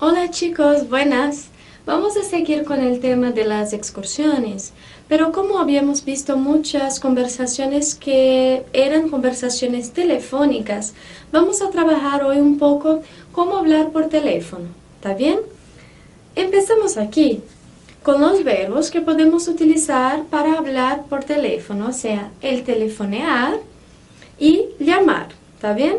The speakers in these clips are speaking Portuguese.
Hola chicos, buenas. Vamos a seguir con el tema de las excursiones, pero como habíamos visto muchas conversaciones que eran conversaciones telefónicas, vamos a trabajar hoy un poco cómo hablar por teléfono, ¿está bien? Empezamos aquí con los verbos que podemos utilizar para hablar por teléfono, o sea, el telefonear y llamar, ¿está bien?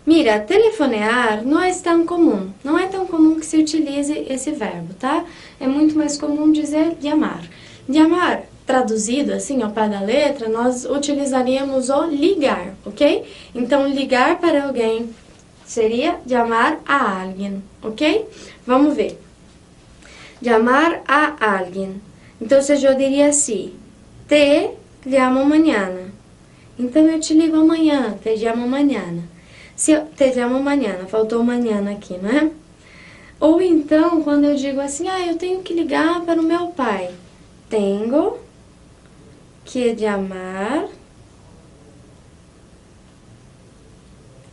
Mira, telefonear não é tão comum, não é tão comum que se utilize esse verbo, tá? É muito mais comum dizer llamar. Llamar, traduzido assim ao pé da letra, nós utilizaríamos o ligar, ok? Então, ligar para alguém seria llamar a alguém, ok? Vamos ver. Llamar a alguém. Então, eu diria assim, te llamo mañana. Então, eu te ligo amanhã, te llamo mañana. Se eu te llamo amanhã, faltou manhã aqui, né? Ou então, quando eu digo assim, eu tenho que ligar para o meu pai. Tengo que llamar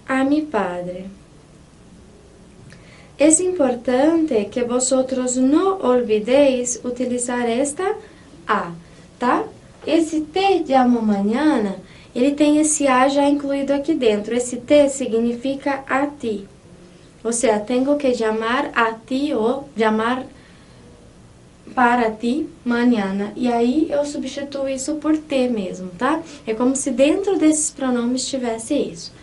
a mi padre. É importante que vosotros não olvidéis utilizar esta a, tá? Esse te llamo mañana, ele tem esse a já incluído aqui dentro. Esse te significa a ti. Ou seja, tenho que chamar a ti ou chamar para ti mañana. E aí eu substituo isso por te mesmo, tá? É como se dentro desses pronomes tivesse isso.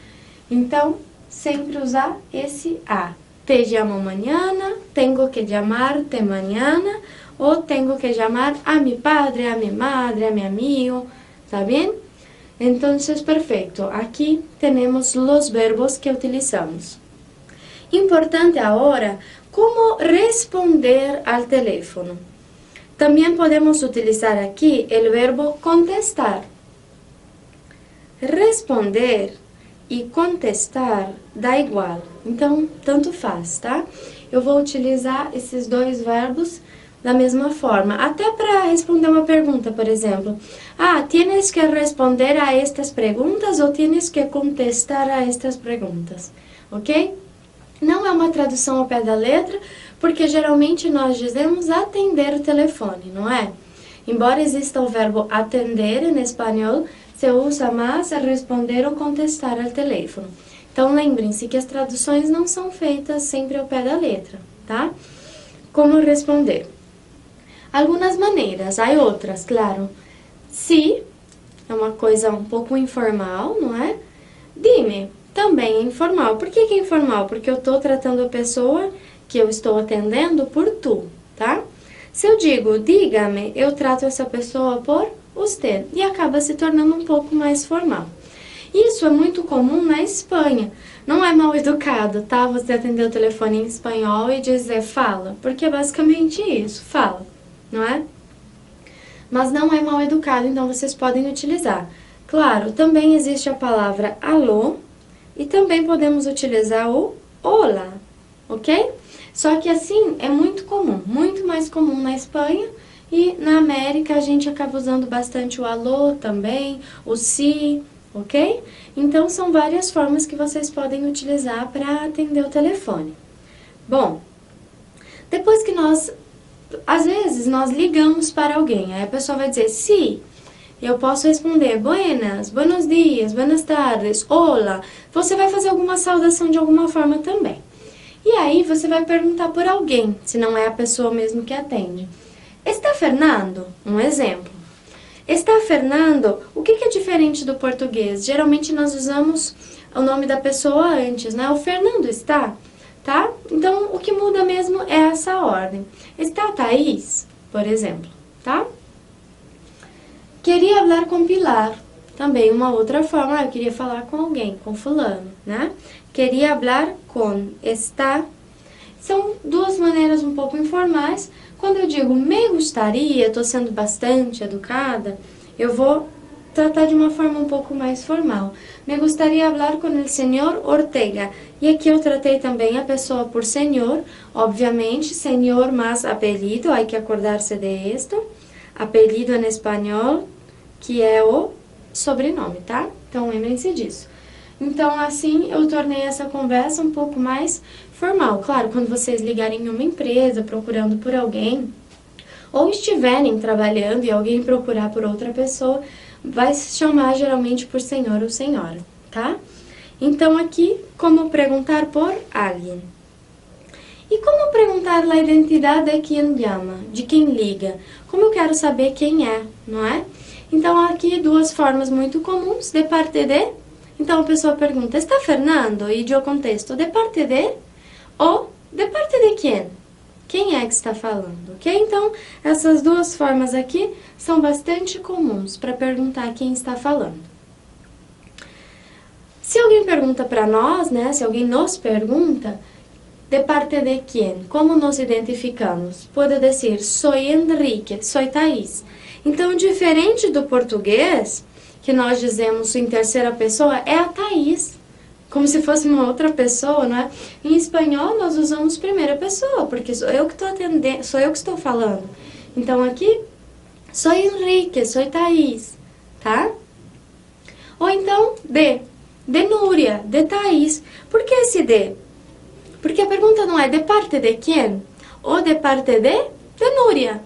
Então, sempre usar esse a. Te llamo mañana, tengo que llamarte mañana, ou tengo que llamar a mi padre, a mi madre, a mi amigo, ¿está bien? Entonces, perfecto. Aquí tenemos los verbos que utilizamos. Importante ahora, ¿cómo responder al teléfono? También podemos utilizar aquí el verbo contestar. Responder e contestar dá igual. Então, tanto faz, tá? Eu vou utilizar esses dois verbos da mesma forma. Até para responder uma pergunta, por exemplo. Tienes que responder a estas perguntas ou tienes que contestar a estas perguntas, ok? Não é uma tradução ao pé da letra, porque geralmente nós dizemos atender o telefone, não é? Embora exista o verbo atender em espanhol, se usa mais responder ou contestar ao telefone. Então, lembrem-se que as traduções não são feitas sempre ao pé da letra, tá? Como responder? Algumas maneiras, há outras, claro. Se, é uma coisa um pouco informal, não é? Dime, também é informal. Por que é informal? Porque eu estou tratando a pessoa que eu estou atendendo por tu, tá? Se eu digo, diga-me, eu trato essa pessoa por usted e acaba se tornando um pouco mais formal. Isso é muito comum na Espanha. Não é mal educado, tá? Você atender o telefone em espanhol e dizer fala, porque é basicamente isso, fala, não é? Mas não é mal educado, então vocês podem utilizar. Claro, também existe a palavra alô e também podemos utilizar o olá, ok? Só que assim é muito comum, muito mais comum na Espanha e na América a gente acaba usando bastante o alô também, o si, ok? Então são várias formas que vocês podem utilizar para atender o telefone. Bom, depois que às vezes nós ligamos para alguém, aí a pessoa vai dizer sim, eu posso responder buenas, buenos dias, buenas tardes, hola. Você vai fazer alguma saudação de alguma forma também. E aí você vai perguntar por alguém, se não é a pessoa mesmo que atende. Está Fernando? Um exemplo. Está Fernando, o que é diferente do português? Geralmente nós usamos o nome da pessoa antes, né? O Fernando está, tá? Então, o que muda mesmo é essa ordem. Está Thaís, por exemplo, tá? Queria falar com Pilar. Também uma outra forma, eu queria falar com alguém, com fulano, né? Queria falar com, está. São duas maneiras um pouco informais. Quando eu digo me gostaria, estou sendo bastante educada, eu vou tratar de uma forma um pouco mais formal. Me gostaria falar com o senhor Ortega. E aqui eu tratei também a pessoa por senhor, obviamente, senhor mais apelido, hay que acordarse de esto. Apelido em espanhol, que é o sobrenome, tá? Então lembrem-se disso. Então, assim, eu tornei essa conversa um pouco mais formal. Claro, quando vocês ligarem em uma empresa procurando por alguém, ou estiverem trabalhando e alguém procurar por outra pessoa, vai se chamar geralmente por senhor ou senhora, tá? Então, aqui, como perguntar por alguém. E como perguntar a identidade de quem chama, de quem liga? Como eu quero saber quem é, não é? Então, aqui duas formas muito comuns, de parte de. Então, a pessoa pergunta, está Fernando? E eu contesto, de parte de? Ou, de parte de quem? Quem é que está falando, ok? Então, essas duas formas aqui são bastante comuns para perguntar quem está falando. Se alguém pergunta para nós, né? Se alguém nos pergunta, de parte de quem? Como nos identificamos? Pode dizer, sou Henrique, sou Thaís. Então, diferente do português, que nós dizemos em terceira pessoa, é a Thaís. Como se fosse uma outra pessoa, não é? Em espanhol, nós usamos primeira pessoa, porque sou eu que estou atendendo, sou eu que estou falando. Então, aqui, sou Henrique, sou Thaís, tá? Ou então, de Núria, de Thaís. Por que esse de? Porque a pergunta não é de parte de quem? Ou de parte de Núria,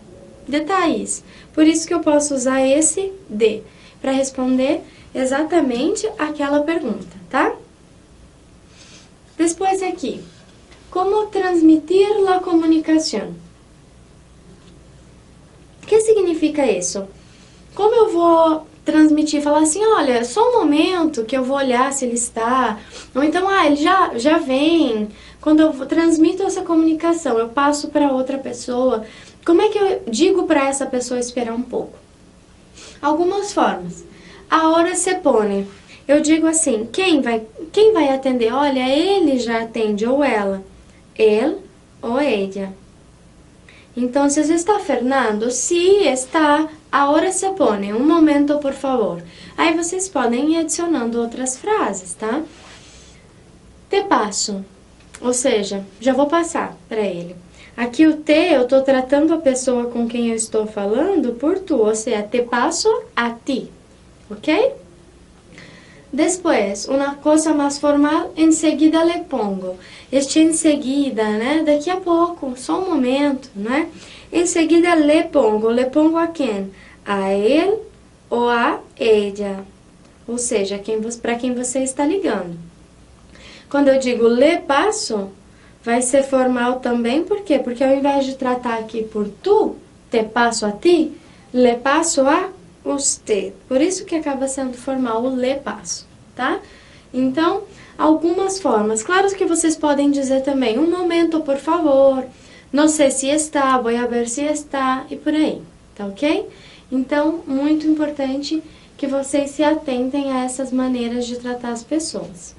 de Thaís. Por isso que eu posso usar esse de, para responder exatamente aquela pergunta, tá? Depois aqui, como transmitir a comunicação? O que significa isso? Como eu vou transmitir, falar assim, olha, só um momento que eu vou olhar se ele está, ou então, ele já vem. Quando eu transmito essa comunicação, eu passo para outra pessoa, como é que eu digo para essa pessoa esperar um pouco? Algumas formas. A hora se põe. Eu digo assim, quem vai atender? Olha, ele já atende, ou ela. Ele ou ella. Então, se está Fernando, se está, a hora se põe. Um momento, por favor. Aí vocês podem ir adicionando outras frases, tá? Te passo. Ou seja, já vou passar para ele. Aqui o te, eu estou tratando a pessoa com quem eu estou falando por tu, ou seja, te passo a ti, ok? Depois, uma coisa mais formal, em seguida le pongo. Este em seguida, né? Daqui a pouco, só um momento, né? Em seguida le pongo a quem? A ele ou a ella. Ou seja, para quem você está ligando. Quando eu digo le passo, vai ser formal também, por quê? Porque ao invés de tratar aqui por tu, te passo a ti, le passo a usted. Por isso que acaba sendo formal o le passo, tá? Então, algumas formas. Claro que vocês podem dizer também, um momento, por favor, não sei se está, vou a ver se está, e por aí, tá ok? Então, muito importante que vocês se atentem a essas maneiras de tratar as pessoas.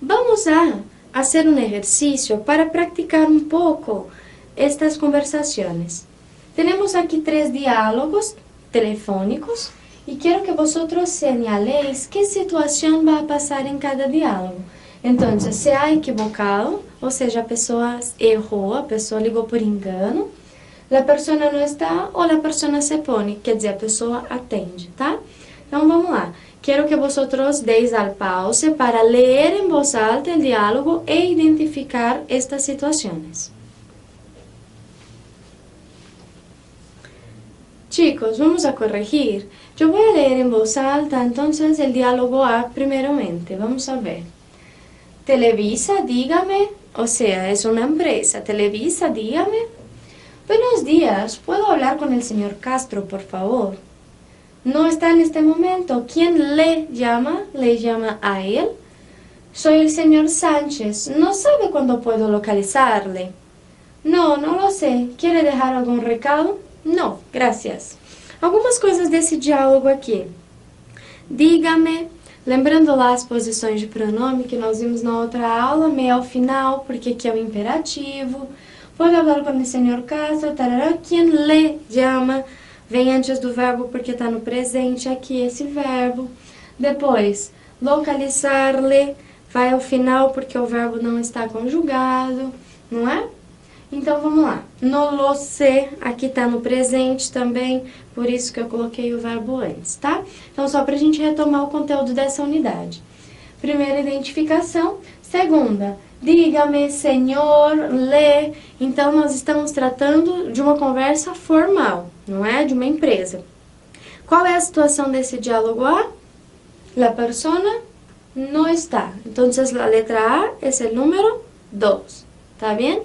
Vamos a hacer un ejercicio para practicar un poco estas conversaciones. Tenemos aquí 3 diálogos telefónicos y quiero que vosotros señaléis qué situación va a pasar en cada diálogo. Entonces, se ha equivocado, ou seja, a pessoa errou, a pessoa ligou por engano, a pessoa não está ou a pessoa se põe, quer dizer, a pessoa atende, tá? Então, vamos lá. Quero que vosotros deis al pause para leer en voz alta el diálogo e identificar estas situaciones. Chicos, vamos a corregir. Yo voy a leer en voz alta, entonces el diálogo A primeramente. Vamos a ver. Televisa, dígame, o sea, es una empresa. Televisa, dígame. Buenos días, ¿puedo hablar con el señor Castro, por favor? No está en este momento. ¿Quién le llama? ¿Le llama a él? Soy el señor Sánchez. ¿No sabe cuándo puedo localizarle? No, no lo sé. ¿Quiere dejar algún recado? No, gracias. Algumas coisas desse diálogo aqui. Dígame, lembrando lá as posições de pronome que nós vimos na outra aula, meio ao final, porque aqui é o imperativo. Pode falar com o senhor Castro, tarará. Quem le llama? Vem antes do verbo porque está no presente aqui esse verbo. Depois, localizar-le vai ao final porque o verbo não está conjugado, não é? Então, vamos lá. No lo sé, aqui tá no presente também, por isso que eu coloquei o verbo antes, tá? Então, só pra gente retomar o conteúdo dessa unidade. Primeira, identificação. Segunda, dígame, senhor, lê. Então, nós estamos tratando de uma conversa formal, não é? De uma empresa. Qual é a situação desse diálogo A? La persona no está. Entonces, la letra A es el número 2. ¿Está bien?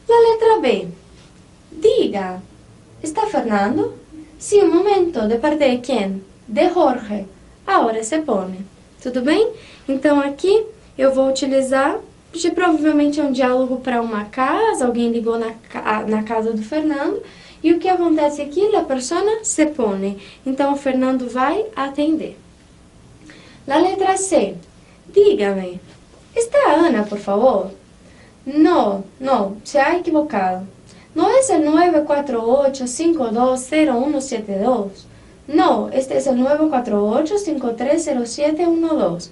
La letra B. Diga, ¿está Fernando? Sí, un momento. ¿De parte de quién? De Jorge. Ahora se pone. Tudo bem? Então, aqui eu vou utilizar, provavelmente é um diálogo para uma casa, alguém ligou na casa do Fernando, e o que acontece aqui? La persona se pone. Então, o Fernando vai atender. La letra C. Dígame, ¿está Ana, por favor? No, se ha equivocado. ¿No es el 948-520172? No, este es el 948-530712.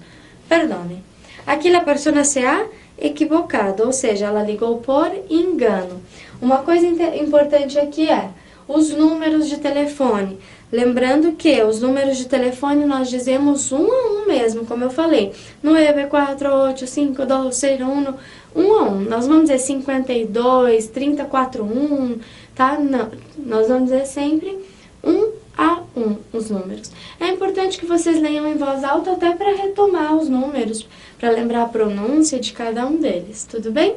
Perdone. Aqui a pessoa se ha equivocado, ou seja, ela ligou por engano. Uma coisa importante aqui é os números de telefone. Lembrando que os números de telefone nós dizemos um a um mesmo, como eu falei. 948-5201, um a um. Nós vamos dizer 52, 341, tá? Não, nós vamos dizer sempre um a um os números. É importante que vocês leiam em voz alta até para retomar os números, para lembrar a pronúncia de cada um deles, tudo bem?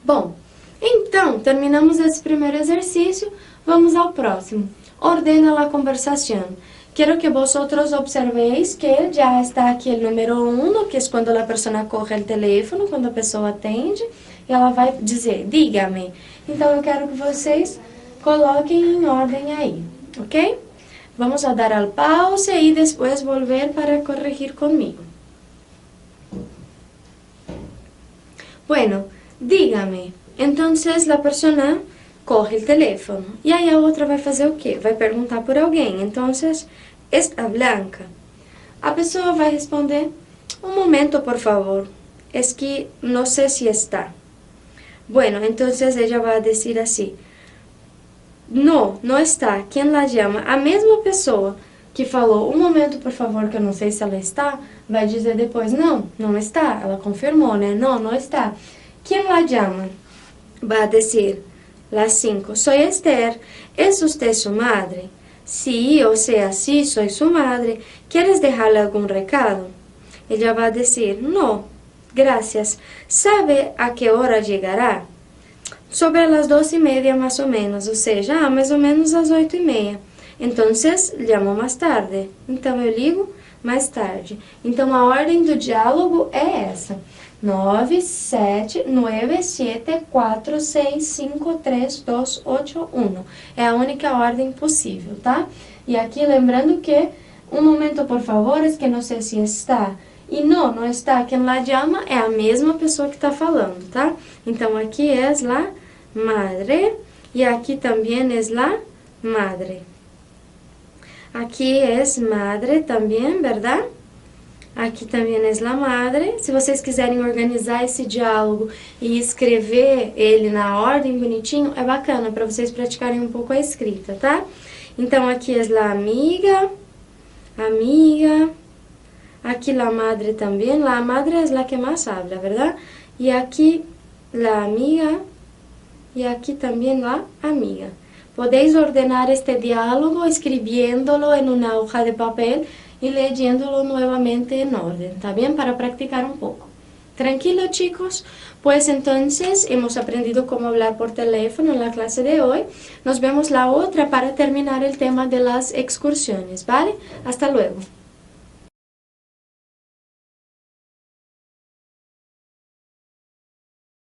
Bom, então, terminamos esse primeiro exercício, vamos ao próximo. Ordena la conversación. Quiero que vosotros observéis que ya está aquí el número 1, que es cuando la persona coge el teléfono, quando a pessoa atende, e ela vai dizer, dígame. Então, eu quero que vocês coloquem em ordem aí, ok? Vamos a dar al pause y después volver para corregir conmigo. Bueno, dígame. Entonces, la persona coge o teléfono. E aí a outra vai fazer o quê? Vai perguntar por alguém. Então, está Blanca. A pessoa vai responder, un momento, por favor. Es que no sé si está. Bueno, entonces ella va a decir así. No está. Quem la llama? A mesma pessoa que falou, un momento, por favor, que eu não sei se ela está, vai dizer depois, não está. Ela confirmou, né? Não está. Quem la llama? Vai dizer, las 5. Soy Esther. ¿Es usted su madre? Sí, o sea, sí, soy su madre. ¿Quieres dejarle algún recado? Ella va a decir, no, gracias. ¿Sabe a qué hora llegará? Sobre las 2:30 más o menos, o seja, mais ou menos às 8:30. Entonces, llamo más tarde. Então, eu ligo mais tarde. Então, a ordem do diálogo é essa. 9, 7, 9, 7, 4, 6, 5, 3, 2, 8, 1. É a única ordem possível, tá? E aqui lembrando que, un momento, por favor, es que no sé si está. E não está, quem la llama é a mesma pessoa que está falando, tá? Então, aqui é la madre e aqui também é la madre. Aqui é madre também, verdade? Aqui também é la madre. Se vocês quiserem organizar esse diálogo e escrever ele na ordem bonitinho, é bacana para vocês praticarem um pouco a escrita, tá? Então, aqui é la amiga. Aqui la madre também. La madre é la que mais habla, ¿verdad? E aqui la amiga. E aqui também la amiga. Podéis ordenar este diálogo escribiéndolo en una hoja de papel y leyéndolo nuevamente en orden, ¿está bien? Para practicar un poco. ¿Tranquilo, chicos? Pues entonces hemos aprendido cómo hablar por teléfono en la clase de hoy. Nos vemos la otra para terminar el tema de las excursiones, ¿vale? Hasta luego.